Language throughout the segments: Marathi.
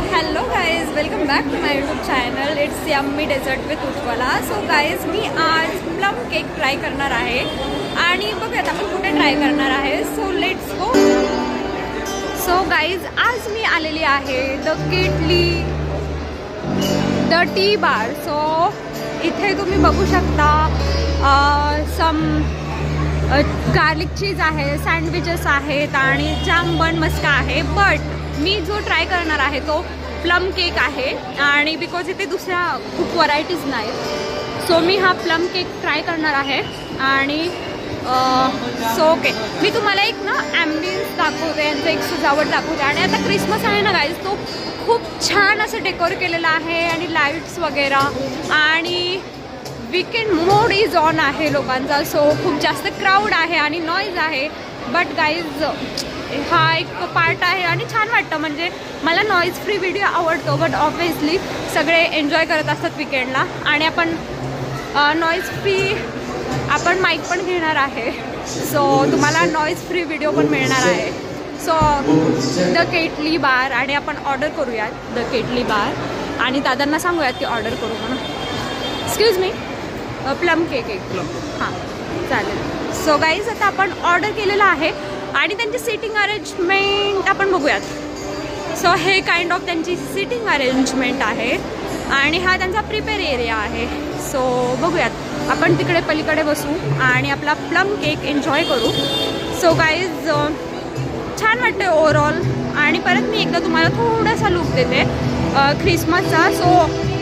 hello guys, welcome back to my YouTube channel. It's Yummy Dessert with Ujjwala. So guys, मी आज प्लम केक ट्राय करणार आहे आणि बघूयात आपण कुठे ट्राय करणार आहे. So let's go. So guys, आज मी आलेली आहे the kettle the T bar. So इथे तुम्ही बघू शकता सम गार्लिक चीज आहे, सँडविचेस आहेत आणि जाम बन मस्का आहे. बट मी जो ट्राय करणार आहे तो प्लम केक आहे आणि बिकॉज इथे दुसऱ्या खूप व्हरायटीज नाहीत, सो मी हा प्लम केक ट्राय करणार आहे. आणि सो ओके, मी तुम्हाला एक ना ॲम्बियन्स दाखवते, यांचं एक सजावट दाखवते. आणि आता क्रिसमस आहे ना गाईज, तो खूप छान असं डेकोर केलेला आहे आणि लाईट्स वगैरे आणि वीकेंड मोड इज ऑन आहे लोकांचा. सो खूप जास्त क्राऊड आहे आणि नॉईज आहे. बट गाईज, हा एक पार्ट आहे आणि छान वाटतं. म्हणजे मला नॉईज फ्री व्हिडिओ आवडतो, बट ऑब्व्हियसली सगळे एन्जॉय करत असतात विकेंडला. आणि आपण नॉईज फ्री आपण माईक पण घेणार आहे, सो तुम्हाला नॉईज फ्री व्हिडिओ पण मिळणार आहे. सो द केटली बार, आणि आपण ऑर्डर करूयात द केटली बार आणि दादांना सांगूयात की ऑर्डर करू म्हणून. एक्सक्यूज मी, प्लम केक एक. हां चालेल. सो गाईज, आता आपण ऑर्डर केलेलं आहे आणि त्यांची सिटिंग अरेंजमेंट आपण बघूयात. सो हे काइंड ऑफ त्यांची सिटिंग अरेंजमेंट आहे आणि हा त्यांचा प्रिपेअर एरिया आहे. सो बघूयात, आपण तिकडे पलीकडे बसू आणि आपला प्लम केक एन्जॉय करू. सो गाईज, छान वाटतं ओव्हरऑल. आणि परत मी एकदा तुम्हाला थोडासा लुक देते ख्रिसमसचा. सो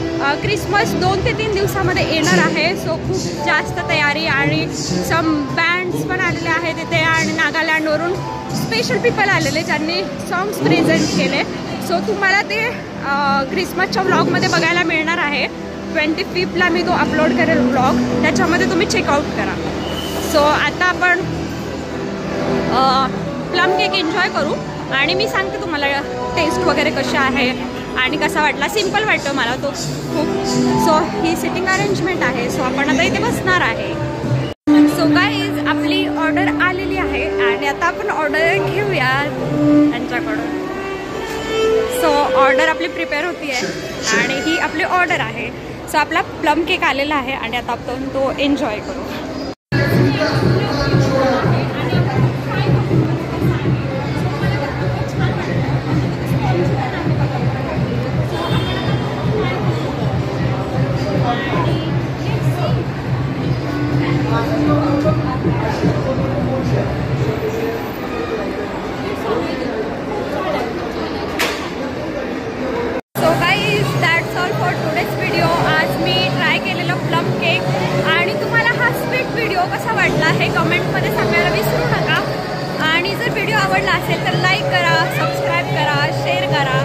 क्रिसमस 2 ते 3 दिवसामध्ये येणार आहे. सो खूप जास्त तयारी आणि सम बँड्स पण आलेले आहेत तिथे आणि नागालँडवरून स्पेशल पीपल आलेले ज्यांनी सॉंग्स प्रेझेंट केले. सो तुम्हाला ते क्रिसमसच्या व्लॉगमध्ये बघायला मिळणार आहे. 25ला मी तो अपलोड करेल व्लॉग, त्याच्यामध्ये तुम्ही चेकआउट करा. सो आता आपण प्लम केक एन्जॉय करू आणि मी सांगते तुम्हाला टेस्ट वगैरे कशा आहे आणि कसा वाटला. सिम्पल वाटतं मला तो खूप. सो ही सिटिंग अरेंजमेंट आहे. सो आपण आता इथे बसणार आहे. सो गाईज, आपली ऑर्डर आलेली आहे आणि आता आपण ऑर्डर घेऊया त्यांच्याकडून. सो ऑर्डर आपली प्रिपेअर होती आहे आणि ही आपली ऑर्डर आहे. सो आपला प्लम केक आलेला आहे आणि आता आपण तो एन्जॉय करू. कसा वाटला हे कमेंटमध्ये सांगायला विसरू नका. आणि जर व्हिडिओ आवडला असेल तर लाईक करा, सबस्क्राईब करा, शेअर करा.